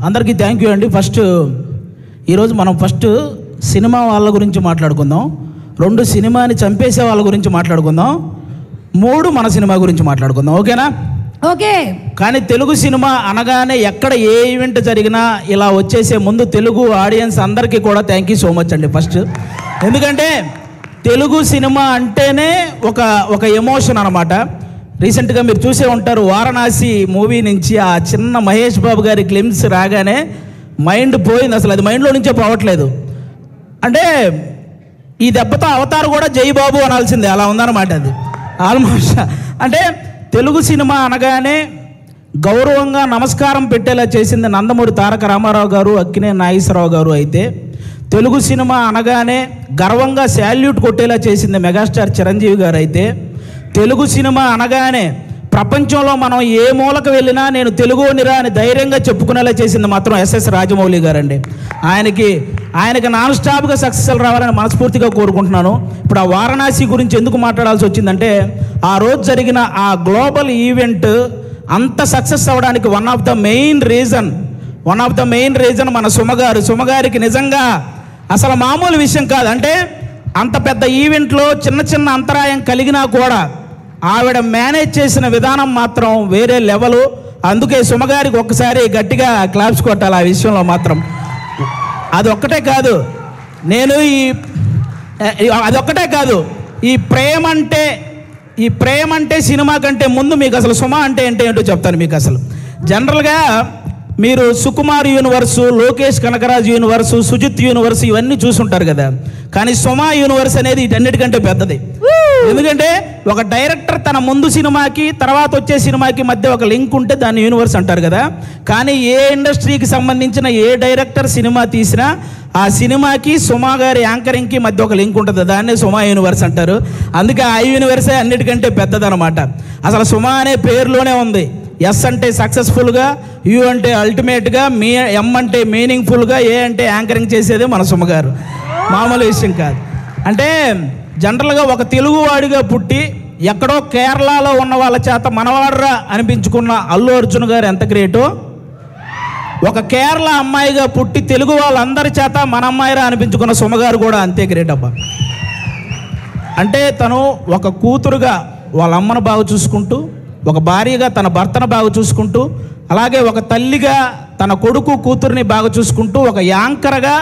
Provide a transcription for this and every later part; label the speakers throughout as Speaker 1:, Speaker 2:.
Speaker 1: అందరికీ thank you అండి. ఈరోజు మనం సినిమా వాళ్ళ గురించి మాట్లాడుకుందాం, 2 సినిమాని చంపేసే వాళ్ళ గురించి మాట్లాడుకుందాం, 3 మన సినిమా గురించి మాట్లాడుకుందాం. ఓకేనా?
Speaker 2: ఓకే.
Speaker 1: కానీ తెలుగు సినిమా అనగానే ఎక్కడ ఏ ఈవెంట్ జరిగినా ఇలా వచ్చేసే ముందు తెలుగు ఆడియన్స్ అందరికీ కూడా థ్యాంక్ యూ సో మచ్ అండి. ఎందుకంటే తెలుగు సినిమా అంటేనే ఒక ఎమోషన్ అనమాట. రీసెంట్గా మీరు చూసే ఉంటారు, వారణాసి మూవీ నుంచి ఆ చిన్న మహేష్ బాబు గారి గ్లిమ్స్ రాగానే మైండ్ పోయింది. అసలు అది మైండ్లో నుంచే పోవట్లేదు. అంటే ఈ దెబ్బతో అవతారు కూడా జై బాబు అనాల్సిందే, అలా ఉందన్నమాట. అది ఆల్మోస్ట్ అంటే తెలుగు సినిమా అనగానే గౌరవంగా నమస్కారం పెట్టేలా చేసింది నందమూరి తారక రామారావు గారు, అక్కినేని నాగేశ్వరరావు గారు. అయితే తెలుగు సినిమా అనగానే గర్వంగా శాల్యూట్ కొట్టేలా చేసింది మెగాస్టార్ చిరంజీవి గారు. అయితే తెలుగు సినిమా అనగానే ప్రపంచంలో మనం ఏ మూలకు వెళ్ళినా నేను తెలుగునిరా అని ధైర్యంగా చెప్పుకునేలా చేసింది మాత్రం ఎస్ఎస్ రాజమౌళి గారండి. ఆయనకి నాన్ స్టాప్గా సక్సెస్ రావాలని మనస్ఫూర్తిగా కోరుకుంటున్నాను. ఇప్పుడు ఆ వారణాసి గురించి ఎందుకు మాట్లాడాల్సి వచ్చిందంటే, ఆ రోజు జరిగిన ఆ గ్లోబల్ ఈవెంట్ అంత సక్సెస్ అవ్వడానికి one of the main reason మన సుమగారికి నిజంగా అసలు మామూలు విషయం కాదు. అంటే అంత పెద్ద ఈవెంట్లో చిన్న అంతరాయం కలిగినా కూడా ఆవిడ మేనేజ్ చేసిన విధానం మాత్రం వేరే లెవెలు. అందుకే సుమగారికి ఒక్కసారి గట్టిగా క్లాప్స్ కొట్టాలి ఆ విషయంలో మాత్రం. అదొక్కటే కాదు, ఈ ప్రేమ అంటే సినిమా కంటే ముందు మీకు అసలు సుమ అంటే ఏంటో చెప్తాను మీకు. అసలు జనరల్గా మీరు Sukumar universe, Lokesh Kanagaraj universe, Sujeeth universe ఇవన్నీ చూసుంటారు కదా. కానీ సుమ యూనివర్స్ అనేది వీటన్నిటికంటే పెద్దది. ఎందుకంటే ఒక డైరెక్టర్ తన ముందు సినిమాకి తర్వాత వచ్చే సినిమాకి మధ్య ఒక లింక్ ఉంటే దాన్ని యూనివర్స్ అంటారు కదా. కానీ ఏ ఇండస్ట్రీకి సంబంధించిన ఏ డైరెక్టర్ సినిమా తీసినా ఆ సినిమాకి సుమ గారి యాంకరింగ్కి మధ్య ఒక లింక్ ఉంటుంది, దాన్నే సుమ యూనివర్స్ అంటారు. అందుకే ఆ యూనివర్సే అన్నిటికంటే పెద్దదనమాట. అసలు సుమ అనే పేరులోనే ఉంది. ఎస్ అంటే సక్సెస్ఫుల్గా, యు అంటే అల్టిమేట్గా, ఎం అంటే మీనింగ్ఫుల్గా, ఏ అంటే యాంకరింగ్ చేసేదే మన సుమ గారు. మామూలు విషయం కాదు. అంటే జనరల్గా ఒక తెలుగువాడిగా పుట్టి ఎక్కడో కేరళలో ఉన్న వాళ్ళ చేత మనవాడరా అనిపించుకున్న అల్లు అర్జున్ గారు ఎంత గ్రేటో, ఒక కేరళ అమ్మాయిగా పుట్టి తెలుగు వాళ్ళందరి చేత మన అమ్మాయిరా అనిపించుకున్న సుమగారు కూడా అంతే గ్రేట్ అబ్బా. అంటే తను ఒక కూతురుగా వాళ్ళ అమ్మను బాగా చూసుకుంటూ, ఒక భార్యగా తన భర్తను బాగా చూసుకుంటూ, అలాగే ఒక తల్లిగా తన కొడుకు కూతుర్ని బాగా చూసుకుంటూ, ఒక యాంకర్గా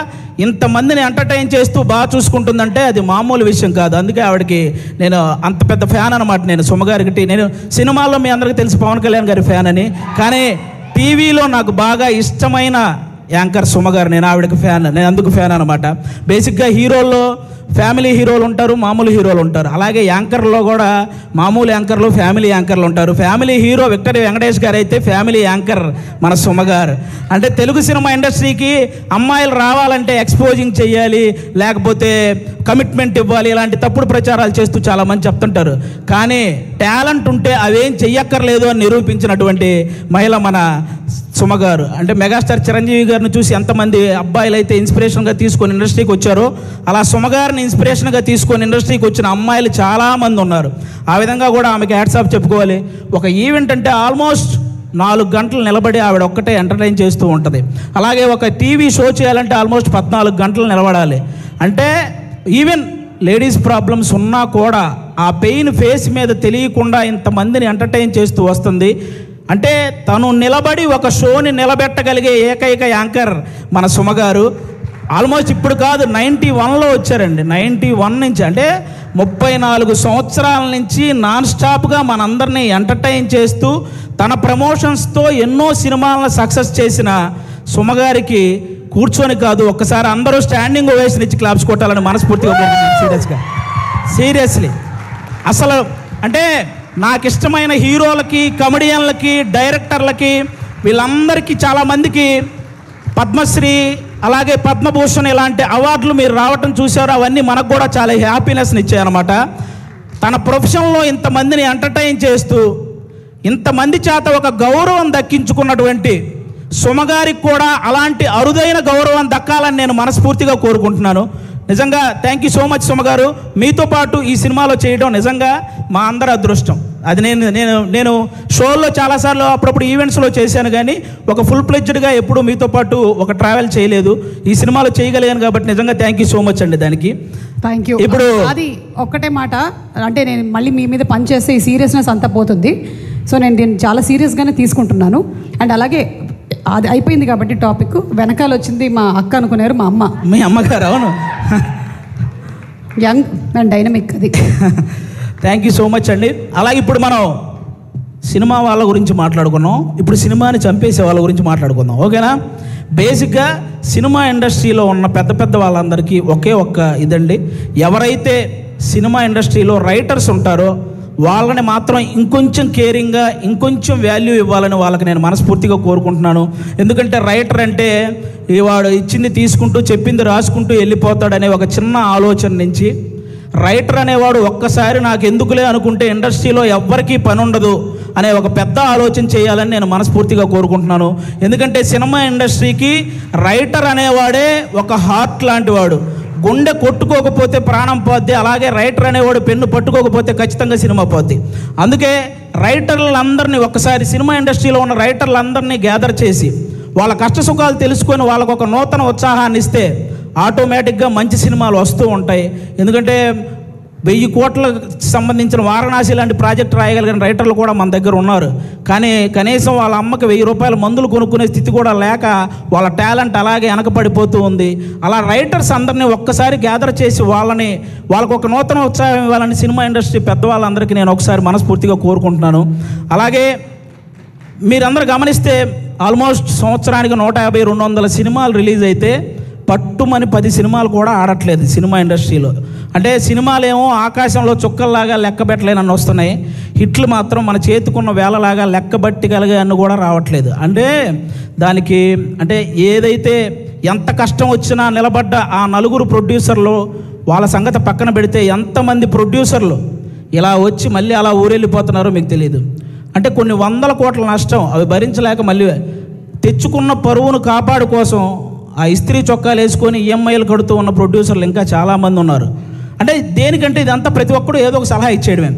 Speaker 1: ఇంతమందిని ఎంటర్టైన్ చేస్తూ బాగా చూసుకుంటుందంటే అది మామూలు విషయం కాదు. అందుకే ఆవిడకి నేను అంత పెద్ద ఫ్యాన్ అనమాట. నేను సుమగారికి, నేను సినిమాల్లో మీ అందరికీ తెలిసి పవన్ కళ్యాణ్ గారి ఫ్యాన్ అని, కానీ టీవీలో నాకు బాగా ఇష్టమైన యాంకర్ సుమగారు. నేను ఆవిడకి ఫ్యాన్, నేను అందుకు ఫ్యాన్ అనమాట. బేసిక్గా హీరోల్లో ఫ్యామిలీ హీరోలు ఉంటారు, మామూలు హీరోలు ఉంటారు. అలాగే యాంకర్లో కూడా మామూలు యాంకర్లు, ఫ్యామిలీ యాంకర్లు ఉంటారు. ఫ్యామిలీ హీరో విక్టరీ వెంకటేష్ గారు అయితే ఫ్యామిలీ యాంకర్ మన సుమగారు. అంటే తెలుగు సినిమా ఇండస్ట్రీకి అమ్మాయిలు రావాలంటే ఎక్స్పోజింగ్ చేయాలి, లేకపోతే కమిట్మెంట్ ఇవ్వాలి, ఇలాంటి తప్పుడు ప్రచారాలు చేస్తూ చాలామంది చెప్తుంటారు. కానీ టాలెంట్ ఉంటే అవేం చెయ్యక్కర్లేదు అని నిరూపించినటువంటి మహిళ మన సుమగారు. అంటే మెగాస్టార్ చిరంజీవి గారిని చూసి ఎంతమంది అబ్బాయిలు అయితే ఇన్స్పిరేషన్గా తీసుకొని ఇండస్ట్రీకి వచ్చారో, అలా సుమగారిని ఇన్స్పిరేషన్గా తీసుకొని ఇండస్ట్రీకి వచ్చిన అమ్మాయిలు చాలామంది ఉన్నారు. ఆ విధంగా కూడా ఆమెకి హ్యాట్స్ ఆఫ్ చెప్పుకోవాలి. ఒక ఈవెంట్ అంటే ఆల్మోస్ట్ 4 గంటలు నిలబడి ఆవిడ ఒక్కటే ఎంటర్టైన్ చేస్తూ ఉంటుంది. అలాగే ఒక టీవీ షో చేయాలంటే ఆల్మోస్ట్ 14 గంటలు నిలబడాలి. అంటే ఈవెన్ లేడీస్ ప్రాబ్లమ్స్ ఉన్నా కూడా ఆ పెయిన్ ఫేస్ మీద తెలియకుండా ఇంతమందిని ఎంటర్టైన్ చేస్తూ వస్తుంది. అంటే తను నిలబడి ఒక షోని నిలబెట్టగలిగే ఏకైక యాంకర్ మన సుమగారు. ఆల్మోస్ట్ ఇప్పుడు కాదు, 91లో వచ్చారండి. 91 నుంచి, అంటే 34 సంవత్సరాల నుంచి నాన్ స్టాప్గా మనందరినీ ఎంటర్టైన్ చేస్తూ తన ప్రమోషన్స్తో ఎన్నో సినిమాలను సక్సెస్ చేసిన సుమగారికి కూర్చొని కాదు, ఒక్కసారి అందరూ స్టాండింగ్ ఓవేషన్ ఇచ్చి క్లాప్స్ కొట్టాలని మనస్ఫూర్తిగా కోరుకుంటున్నాను. సీరియస్లీ అసలు అంటే నాకు ఇష్టమైన హీరోలకి, కమెడియన్లకి, డైరెక్టర్లకి, వీళ్ళందరికీ చాలామందికి పద్మశ్రీ అలాగే పద్మభూషణ్ ఇలాంటి అవార్డులు మీరు రావటం చూసారు. అవన్నీ మనకు కూడా చాలా హ్యాపీనెస్ని ఇచ్చాయన్నమాట. తన ప్రొఫెషన్లో ఇంతమందిని ఎంటర్టైన్ చేస్తూ ఇంతమంది చేత ఒక గౌరవం దక్కించుకున్నటువంటి సుమగారికి కూడా అలాంటి అరుదైన గౌరవం దక్కాలని నేను మనస్ఫూర్తిగా కోరుకుంటున్నాను. నిజంగా థ్యాంక్ యూ సో మచ్ సుమగారు. మీతో పాటు ఈ సినిమాలో చేయడం నిజంగా మా అందరి అదృష్టం. అది నేను షోల్లో చాలాసార్లు అప్పుడప్పుడు ఈవెంట్స్లో చేశాను, కానీ ఒక ఫుల్ ప్లెడ్జ్డ్గా ఎప్పుడు మీతో పాటు ఒక ట్రావెల్ చేయలేదు. ఈ సినిమాలో చేయగలిగాను కాబట్టి నిజంగా థ్యాంక్ యూ సో మచ్ అండి దానికి.
Speaker 2: Thank you.
Speaker 1: ఇప్పుడు
Speaker 2: అది ఒక్కటే మాట అంటే, నేను మళ్ళీ మీ మీద పని చేస్తే ఈ సీరియస్నెస్ అంతా పోతుంది. సో నేను దీన్ని చాలా సీరియస్గానే తీసుకుంటున్నాను. అండ్ అలాగే అది అయిపోయింది కాబట్టి టాపిక్, వెనకాల వచ్చింది మా అక్క అనుకున్నారు, మా అమ్మ.
Speaker 1: మీ అమ్మగారు? అవును,
Speaker 2: యంగ్ అండ్ డైనమిక్. అది
Speaker 1: థ్యాంక్ యూ సో మచ్ అండి. అలాగే ఇప్పుడు మనం సినిమా వాళ్ళ గురించి మాట్లాడుకున్నాం, ఇప్పుడు సినిమాని చంపేసే వాళ్ళ గురించి మాట్లాడుకుందాం, ఓకేనా? బేసిక్గా సినిమా ఇండస్ట్రీలో ఉన్న పెద్ద వాళ్ళందరికీ ఒకే ఒక్క ఇదండి, ఎవరైతే సినిమా ఇండస్ట్రీలో రైటర్స్ ఉంటారో వాళ్ళని మాత్రం ఇంకొంచెం కేరింగ్గా ఇంకొంచెం వాల్యూ ఇవ్వాలని వాళ్ళకి నేను మనస్ఫూర్తిగా కోరుకుంటున్నాను. ఎందుకంటే రైటర్ అంటే వాడు ఇచ్చింది తీసుకుంటూ చెప్పింది రాసుకుంటూ వెళ్ళిపోతాడనే ఒక చిన్న ఆలోచన నుంచి రైటర్ అనేవాడు ఒక్కసారి నాకు ఎందుకులే అనుకుంటే ఇండస్ట్రీలో ఎవ్వరికీ పని ఉండదు అనే ఒక పెద్ద ఆలోచన చేయాలని నేను మనస్ఫూర్తిగా కోరుకుంటున్నాను. ఎందుకంటే సినిమా ఇండస్ట్రీకి రైటర్ అనేవాడే ఒక హార్ట్ లాంటి వాడు. గుండె కొట్టుకోకపోతే ప్రాణం పోద్ది, అలాగే రైటర్ అనేవాడు పెన్ను పట్టుకోకపోతే ఖచ్చితంగా సినిమా పోద్ది. అందుకే రైటర్లందరినీ ఒక్కసారి సినిమా ఇండస్ట్రీలో ఉన్న రైటర్లందరినీ గ్యాదర్ చేసి వాళ్ళ కష్ట సుఖాలు తెలుసుకొని వాళ్ళకు ఒక నూతన ఉత్సాహాన్ని ఇస్తే ఆటోమేటిక్గా మంచి సినిమాలు వస్తూ ఉంటాయి. ఎందుకంటే 1000 కోట్లకు సంబంధించిన వారణాసి లాంటి ప్రాజెక్ట్ రాయగలిగిన రైటర్లు కూడా మన దగ్గర ఉన్నారు, కానీ కనీసం వాళ్ళ అమ్మకి 1000 రూపాయల మందులు కొనుక్కునే స్థితి కూడా లేక వాళ్ళ టాలెంట్ అలాగే వెనకబడిపోతూ ఉంది. అలా రైటర్స్ అందరినీ ఒక్కసారి గ్యాదర్ చేసి వాళ్ళకు ఒక నూతన ఉత్సాహం ఇవ్వాలని సినిమా ఇండస్ట్రీ పెద్దవాళ్ళందరికీ నేను ఒకసారి మనస్ఫూర్తిగా కోరుకుంటున్నాను. అలాగే మీరందరూ గమనిస్తే ఆల్మోస్ట్ సంవత్సరానికి 150-200 సినిమాలు రిలీజ్ అయితే పట్టుమని 10 సినిమాలు కూడా ఆడట్లేదు సినిమా ఇండస్ట్రీలో. అంటే సినిమాలేమో ఆకాశంలో చుక్కల్లాగా లెక్క పెట్టలేనని వస్తున్నాయి, హిట్లు మాత్రం మన చేతికున్న వేలలాగా లెక్కబట్టగలిగే అన్ను కూడా రావట్లేదు. అంటే దానికి అంటే ఏదైతే ఎంత కష్టం వచ్చినా నిలబడ్డ ఆ 4 ప్రొడ్యూసర్లు వాళ్ళ సంగతి పక్కన పెడితే ఎంతమంది ప్రొడ్యూసర్లు ఇలా వచ్చి మళ్ళీ అలా ఊరెళ్ళిపోతున్నారో మీకు తెలియదు. అంటే కొన్ని 100 కోట్ల నష్టం అవి భరించలేక మళ్ళీ తెచ్చుకున్న పరువును కాపాడు కోసం ఆ ఇస్త్రీ చొక్కాలు వేసుకొని ఈఎంఐలు కడుతూ ఉన్న ప్రొడ్యూసర్లు ఇంకా చాలామంది ఉన్నారు. అంటే దేనికంటే ఇదంతా ప్రతి ఒక్కరు ఏదో ఒక సలహా ఇచ్చేయడమే.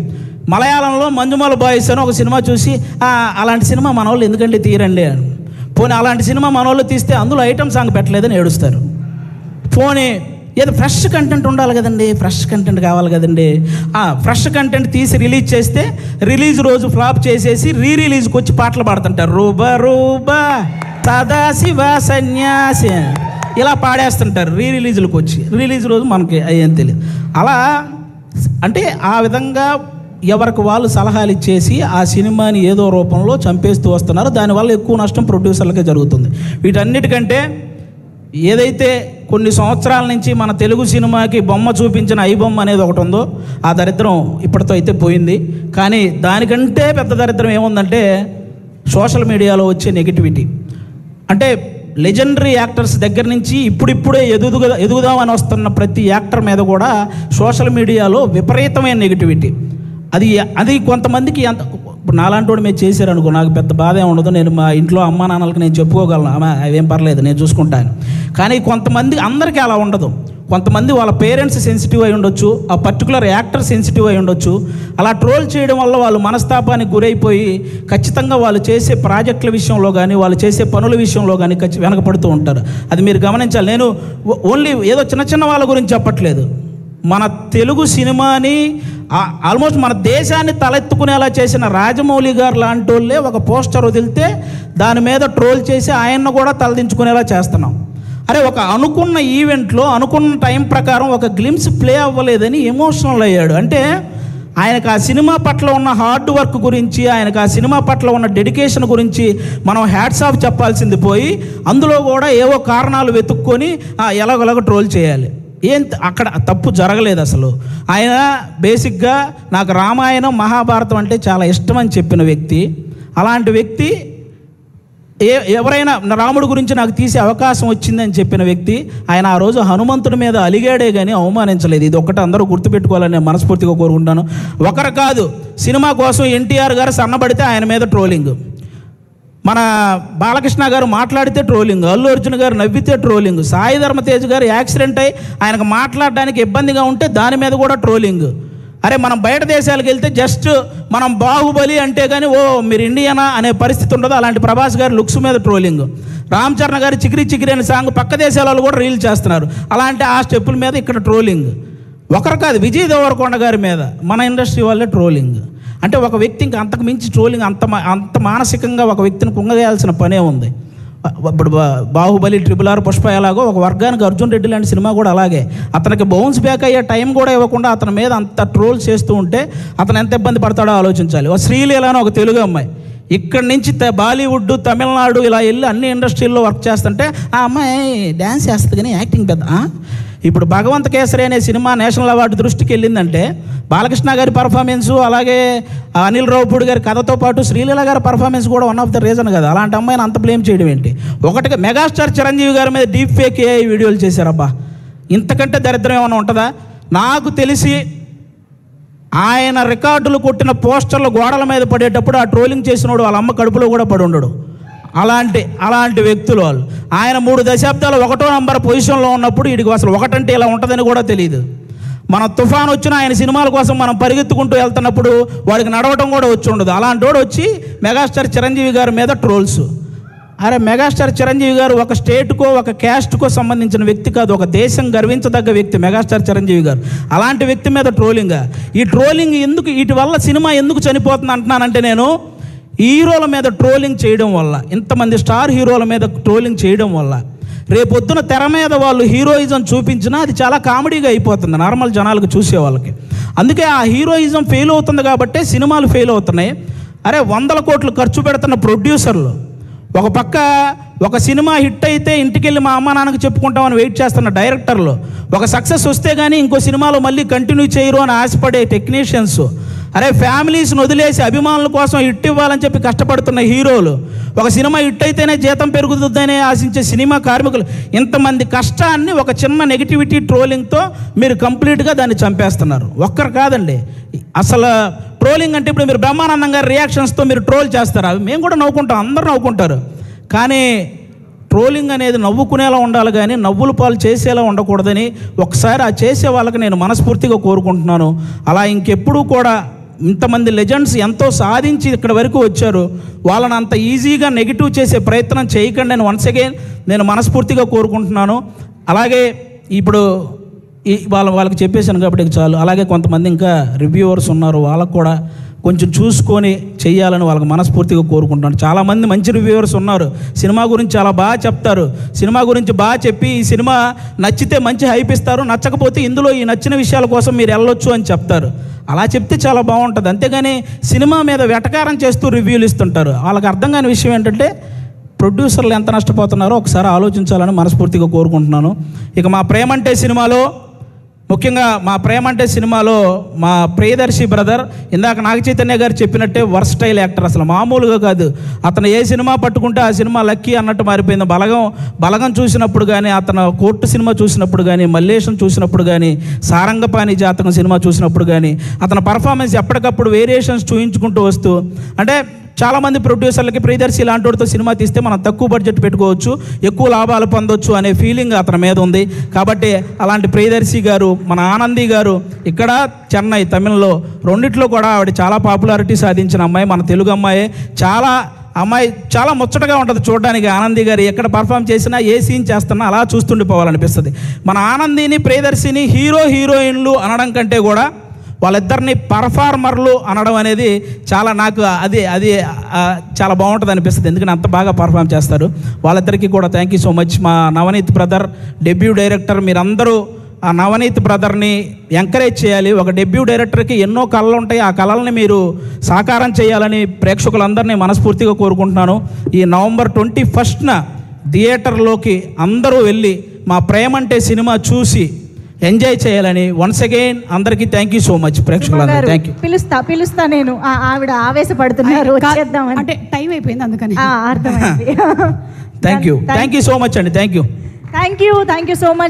Speaker 1: మలయాళంలో మంజుమాల బాయ్స్ అని ఒక సినిమా చూసి అలాంటి సినిమా మన వాళ్ళు ఎందుకంటే తీరండి అని, పోనీ అలాంటి సినిమా మన వాళ్ళు తీస్తే అందులో ఐటమ్ సాంగ్ పెట్టలేదని ఏడుస్తారు. పోనీ ఏదో ఫ్రెష్ కంటెంట్ ఉండాలి కదండి, ఫ్రెష్ కంటెంట్ కావాలి కదండి, ఫ్రెష్ కంటెంట్ తీసి రిలీజ్ చేస్తే రిలీజ్ రోజు ఫ్లాప్ చేసేసి రిలీజ్కి వచ్చి పాటలు పాడుతుంటారు. రూబా రూబా సదాశివ సన్యాసి ఇలా పాడేస్తుంటారు రిలీజ్లకు వచ్చి. రిలీజ్ రోజు మనకి అయ్యేం తెలియదు. అలా అంటే ఆ విధంగా ఎవరికి వాళ్ళు సలహాలు ఇచ్చేసి ఆ సినిమాని ఏదో రూపంలో చంపేస్తూ వస్తున్నారు. దానివల్ల ఎక్కువ నష్టం ప్రొడ్యూసర్లకే జరుగుతుంది. వీటన్నిటికంటే ఏదైతే కొన్ని సంవత్సరాల నుంచి మన తెలుగు సినిమాకి బొమ్మ చూపించిన ఐబొమ్మ అనేది ఒకటి ఉందో ఆ దరిద్రం ఇప్పటితో అయితే పోయింది. కానీ దానికంటే పెద్ద దరిద్రం ఏముందంటే సోషల్ మీడియాలో వచ్చే నెగిటివిటీ. అంటే లెజెండరీ యాక్టర్స్ దగ్గర నుంచి ఇప్పుడిప్పుడే ఎదుగుదామని వస్తున్న ప్రతి యాక్టర్ మీద కూడా సోషల్ మీడియాలో విపరీతమైన నెగిటివిటీ. అది కొంతమందికి ఇప్పుడు నాలాంటి వాడు మీరు చేశారనుకో నాకు పెద్ద బాధ ఏమి ఉండదు, నేను మా ఇంట్లో అమ్మా నాన్నలకి నేను చెప్పుకోగలను, అవేం పర్లేదు నేను చూసుకుంటాను. కానీ కొంతమంది అందరికీ అలా ఉండదు. కొంతమంది వాళ్ళ పేరెంట్స్ సెన్సిటివ్ అయి ఉండొచ్చు, ఆ పర్టికులర్ యాక్టర్ సెన్సిటివ్ అయి ఉండొచ్చు. అలా ట్రోల్ చేయడం వల్ల వాళ్ళు మనస్తాపానికి గురైపోయి ఖచ్చితంగా వాళ్ళు చేసే ప్రాజెక్టుల విషయంలో కానీ వాళ్ళు చేసే పనుల విషయంలో కానీ వెనకపడుతూ ఉంటారు. అది మీరు గమనించాలి. నేను ఓన్లీ ఏదో చిన్న వాళ్ళ గురించి చెప్పట్లేదు. మన తెలుగు సినిమాని ఆల్మోస్ట్ మన దేశాన్ని తలెత్తుకునేలా చేసిన రాజమౌళి గారు లాంటి వాళ్ళే ఒక పోస్టర్ వదిలితే దాని మీద ట్రోల్ చేసి ఆయన్ను కూడా తలదించుకునేలా చేస్తున్నాం. అరే ఒక అనుకున్న ఈవెంట్లో అనుకున్న టైం ప్రకారం ఒక గ్లిమ్స్ ప్లే అవ్వలేదని ఎమోషనల్ అయ్యాడు. అంటే ఆయనకు ఆ సినిమా పట్ల ఉన్న హార్డ్ వర్క్ గురించి, ఆయనకు ఆ సినిమా పట్ల ఉన్న డెడికేషన్ గురించి మనం హ్యాట్స్ ఆఫ్ చెప్పాల్సింది పోయి అందులో కూడా ఏవో కారణాలు వెతుక్కొని ఎలాగోలాగ ట్రోల్ చేయాలి. అక్కడ తప్పు జరగలేదు అసలు. ఆయన బేసిక్గా నాకు రామాయణం మహాభారతం అంటే చాలా ఇష్టం అని చెప్పిన వ్యక్తి. అలాంటి వ్యక్తి ఎవరైనా రాముడి గురించి నాకు తీసే అవకాశం వచ్చిందని చెప్పిన వ్యక్తి. ఆయన ఆ రోజు హనుమంతుడి మీద అలిగాడే కానీ అవమానించలేదు. ఇది ఒక్కటి అందరూ గుర్తుపెట్టుకోవాలని నేను మనస్ఫూర్తిగా కోరుకుంటాను. ఒకరు కాదు, సినిమా కోసం ఎన్టీఆర్ గారు సన్నబడితే ఆయన మీద ట్రోలింగ్, మన బాలకృష్ణ గారు మాట్లాడితే ట్రోలింగ్, అల్లు అర్జున్ గారు నవ్వితే ట్రోలింగ్, సాయి ధర్మతేజ్ గారు యాక్సిడెంట్ అయ్యి ఆయనకు మాట్లాడడానికి ఇబ్బందిగా ఉంటే దాని మీద కూడా ట్రోలింగ్. అరే మనం బయట దేశాలకు వెళ్తే జస్ట్ మనం బాహుబలి అంటే కానీ ఓ మీరు ఇండియనా అనే పరిస్థితి ఉండదు. అలాంటి ప్రభాస్ గారి లుక్స్ మీద ట్రోలింగ్, రామ్ చరణ్ గారి చికిరి చికిరి అనే సాంగ్ పక్క దేశాల వాళ్ళు కూడా రీల్ చేస్తున్నారు. అలాంటి ఆ స్టెప్పుల మీద ఇక్కడ ట్రోలింగ్. ఒకరు కాదు, విజయ్ దేవరకొండ గారి మీద మన ఇండస్ట్రీ వాళ్ళే ట్రోలింగ్. అంటే ఒక వ్యక్తి ఇంకా అంతకు మించి ట్రోలింగ్, అంత మానసికంగా ఒక వ్యక్తిని కుంగదేయాల్సిన పనే ఉంది. ఇప్పుడు బాహుబలి, RRR, పుష్ప ఎలాగో ఒక వర్గానికి అర్జున్ రెడ్డి లాంటి సినిమా కూడా అలాగే. అతనికి బౌన్స్ బ్యాక్ అయ్యే టైం కూడా ఇవ్వకుండా అతని మీద అంత ట్రోల్ చేస్తూ ఉంటే అతను ఎంత ఇబ్బంది పడతాడో ఆలోచించాలి. ఒక శ్రీలీల అని ఒక తెలుగు అమ్మాయి ఇక్కడి నుంచి బాలీవుడ్, తమిళనాడు ఇలా వెళ్ళి అన్ని ఇండస్ట్రీల్లో వర్క్ చేస్తుంటే ఆ అమ్మాయి డ్యాన్స్ చేస్తుంది కానీ యాక్టింగ్ పెద్ద. ఇప్పుడు భగవంత్ కేసరి అనే సినిమా నేషనల్ అవార్డు దృష్టికి వెళ్ళిందంటే బాలకృష్ణ గారి పర్ఫార్మెన్సు, అలాగే అనిల్ రావుపూడి గారి కథతో పాటు శ్రీలీల గారి పర్ఫార్మెన్స్ కూడా వన్ ఆఫ్ ద రీజన్ కదా. అలాంటి అమ్మాయిని అంత బ్లేమ్ చేయడం ఏంటి? ఒకటిగా మెగాస్టార్ చిరంజీవి గారి మీద డీప్ ఫేక్ AI వీడియోలు చేశారబ్బా. ఇంతకంటే దరిద్రం ఏమైనా ఉంటుందా? నాకు తెలిసి ఆయన రికార్డులు కొట్టిన పోస్టర్లు గోడల మీద పడేటప్పుడు ఆ ట్రోలింగ్ చేసినోడు వాళ్ళ అమ్మ కడుపులో కూడా పడి ఉండడు. అలాంటి వ్యక్తులు వాళ్ళు. ఆయన 3 దశాబ్దాలు 1వ నంబర్ పొజిషన్లో ఉన్నప్పుడు వీడికి అసలు ఒకటంటే ఇలా ఉంటుందని కూడా తెలియదు. మన తుఫాన్ వచ్చిన ఆయన సినిమాల కోసం మనం పరిగెత్తుకుంటూ వెళ్తున్నప్పుడు వాడికి నడవటం కూడా వచ్చి ఉండదు. అలాంటి వాడు వచ్చి మెగాస్టార్ చిరంజీవి గారి మీద ట్రోల్స్. అరే మెగాస్టార్ చిరంజీవి గారు ఒక స్టేట్కో ఒక క్యాస్ట్కో సంబంధించిన వ్యక్తి కాదు, ఒక దేశం గర్వించదగ్గ వ్యక్తి మెగాస్టార్ చిరంజీవి గారు. అలాంటి వ్యక్తి మీద ట్రోలింగ్. ఈ ట్రోలింగ్ ఎందుకు, వీటి వల్ల సినిమా ఎందుకు చనిపోతుంది అంటున్నానంటే, నేను హీరోల మీద ట్రోలింగ్ చేయడం వల్ల, ఇంతమంది స్టార్ హీరోల మీద ట్రోలింగ్ చేయడం వల్ల రేపొద్దున తెర మీద వాళ్ళు హీరోయిజం చూపించినా అది చాలా కామెడీగా అయిపోతుంది నార్మల్ జనాలకు, చూసే వాళ్ళకి. అందుకే ఆ హీరోయిజం ఫెయిల్ అవుతుంది కాబట్టే సినిమాలు ఫెయిల్ అవుతున్నాయి. అరే 100 కోట్లు ఖర్చు పెడుతున్న ప్రొడ్యూసర్లు ఒక పక్క ఒక సినిమా హిట్ అయితే ఇంటికెళ్ళి మా అమ్మ నాన్నకు చెప్పుకుంటామని వెయిట్ చేస్తున్న డైరెక్టర్లు, ఒక సక్సెస్ వస్తే కానీ ఇంకో సినిమాలో మళ్ళీ కంటిన్యూ చేయరు అని ఆశపడే టెక్నీషియన్స్, అరే ఫ్యామిలీస్ని వదిలేసి అభిమానుల కోసం హిట్ ఇవ్వాలని చెప్పి కష్టపడుతున్న హీరోలు, ఒక సినిమా హిట్ అయితేనే జీతం పెరుగుతుందనే ఆశించే సినిమా కార్మికులు, ఇంతమంది కష్టాన్ని ఒక చిన్న నెగిటివిటీ ట్రోలింగ్తో మీరు కంప్లీట్గా దాన్ని చంపేస్తున్నారు. ఒక్కరు కాదండి, అసలు ట్రోలింగ్ అంటే ఇప్పుడు మీరు బ్రహ్మానందం గారి రియాక్షన్స్తో మీరు ట్రోల్ చేస్తారు, అవి మేము కూడా నవ్వుకుంటాం, అందరూ నవ్వుకుంటారు. కానీ ట్రోలింగ్ అనేది నవ్వుకునేలా ఉండాలి కానీ నవ్వుల పాలు చేసేలా ఉండకూడదని ఒకసారి ఆ చేసే వాళ్ళకి నేను మనస్ఫూర్తిగా కోరుకుంటున్నాను. అలా ఇంకెప్పుడూ కూడా ఇంతమంది లెజెండ్స్ ఎంతో సాధించి ఇక్కడ వరకు వచ్చారు, వాళ్ళని అంత ఈజీగా నెగిటివ్ చేసే ప్రయత్నం చేయకండి అని వన్స్ అగైన్ నేను మనస్ఫూర్తిగా కోరుకుంటున్నాను. అలాగే ఇప్పుడు వాళ్ళకి చెప్పేశాను కాబట్టి చాలు. అలాగే కొంతమంది ఇంకా రివ్యూవర్స్ ఉన్నారు, వాళ్ళకు కూడా కొంచెం చూసుకొని చెయ్యాలని వాళ్ళకి మనస్ఫూర్తిగా కోరుకుంటున్నాను. చాలామంది మంచి రివ్యూవర్స్ ఉన్నారు, సినిమా గురించి చాలా బాగా చెప్తారు, సినిమా గురించి బాగా చెప్పి ఈ సినిమా నచ్చితే మంచి హైప్ ఇస్తారు, నచ్చకపోతే ఇందులో ఈ నచ్చిన విషయాల కోసం మీరు వెళ్ళొచ్చు అని చెప్తారు. అలా చెప్తే చాలా బాగుంటుంది. అంతేగాని సినిమా మీద వెటకారం చేస్తూ రివ్యూలు ఇస్తుంటారు. వాళ్ళకి అర్థం కాని విషయం ఏంటంటే ప్రొడ్యూసర్లు ఎంత నష్టపోతున్నారో ఒకసారి ఆలోచించాలని మనస్ఫూర్తిగా కోరుకుంటున్నాను. ఇక మా ప్రేమంటే సినిమాలో, ముఖ్యంగా మా ప్రేమంటే సినిమాలో మా ప్రియదర్శి బ్రదర్ ఇందాక నాగ చైతన్య గారు చెప్పినట్టే వర్స్టైల్ యాక్టర్, అసలు మామూలుగా కాదు. అతను ఏ సినిమా పట్టుకుంటే ఆ సినిమా లక్కీ అన్నట్టు మారిపోయింది. బలగం చూసినప్పుడు కానీ, అతను కోర్టు సినిమా చూసినప్పుడు కానీ, మల్లేశం చూసినప్పుడు కానీ, సారంగపాణి జాతకం సినిమా చూసినప్పుడు కానీ అతని పర్ఫార్మెన్స్ ఎప్పటికప్పుడు వేరియేషన్స్ చూయించుకుంటూ వస్తూ, అంటే చాలామంది ప్రొడ్యూసర్లకి ప్రియదర్శి ఇలాంటి వాడితో సినిమా తీస్తే మనం తక్కువ బడ్జెట్ పెట్టుకోవచ్చు, ఎక్కువ లాభాలు పొందొచ్చు అనే ఫీలింగ్ అతని మీద ఉంది. కాబట్టి అలాంటి ప్రియదర్శి గారు, మన ఆనంది గారు ఇక్కడ చెన్నై, తమిళ్లో రెండిట్లో కూడా ఆవిడ చాలా పాపులారిటీ సాధించిన అమ్మాయి, మన తెలుగు అమ్మాయే. చాలా ముచ్చటగా ఉంటుంది చూడడానికి. ఆనంది గారు ఎక్కడ పర్ఫామ్ చేసినా, ఏ సీన్ చేస్తున్నా అలా చూస్తుండిపోవాలనిపిస్తుంది. మన ఆనందిని, ప్రియదర్శిని హీరోయిన్లు అనడం కంటే కూడా వాళ్ళిద్దరిని పర్ఫార్మర్లు అనడం అనేది చాలా, నాకు అది చాలా బాగుంటుంది అనిపిస్తుంది. ఎందుకంటే అంత బాగా పర్ఫామ్ చేస్తారు. వాళ్ళిద్దరికీ కూడా థ్యాంక్ యూ సో మచ్. మా నవనీత్ బ్రదర్ డెబ్యూ డైరెక్టర్, మీరందరూ ఆ నవనీత్ బ్రదర్ని ఎంకరేజ్ చేయాలి. ఒక డెబ్యూ డైరెక్టర్కి ఎన్నో కళలు ఉంటాయి, ఆ కళల్ని మీరు సాకారం చేయాలని ప్రేక్షకులందరినీ మనస్ఫూర్తిగా కోరుకుంటున్నాను. ఈ November 21న థియేటర్లోకి అందరూ వెళ్ళి మా ప్రేమంటే సినిమా చూసి ఎంజాయ్ చేయాలని వన్స్ అగైన్ అందరికీ థ్యాంక్ యూ సో మచ్. ప్రేక్షకులందరూ థ్యాంక్ యూ.
Speaker 3: పిలుస్తా నేను, ఆవిడ ఆవేశపడుతున్నారు,
Speaker 2: అంటే టైం అయిపోయింది అందుకని.
Speaker 3: అర్థమైంది.
Speaker 1: థ్యాంక్ యూ సో మచ్ అండి. Thank you
Speaker 3: so much.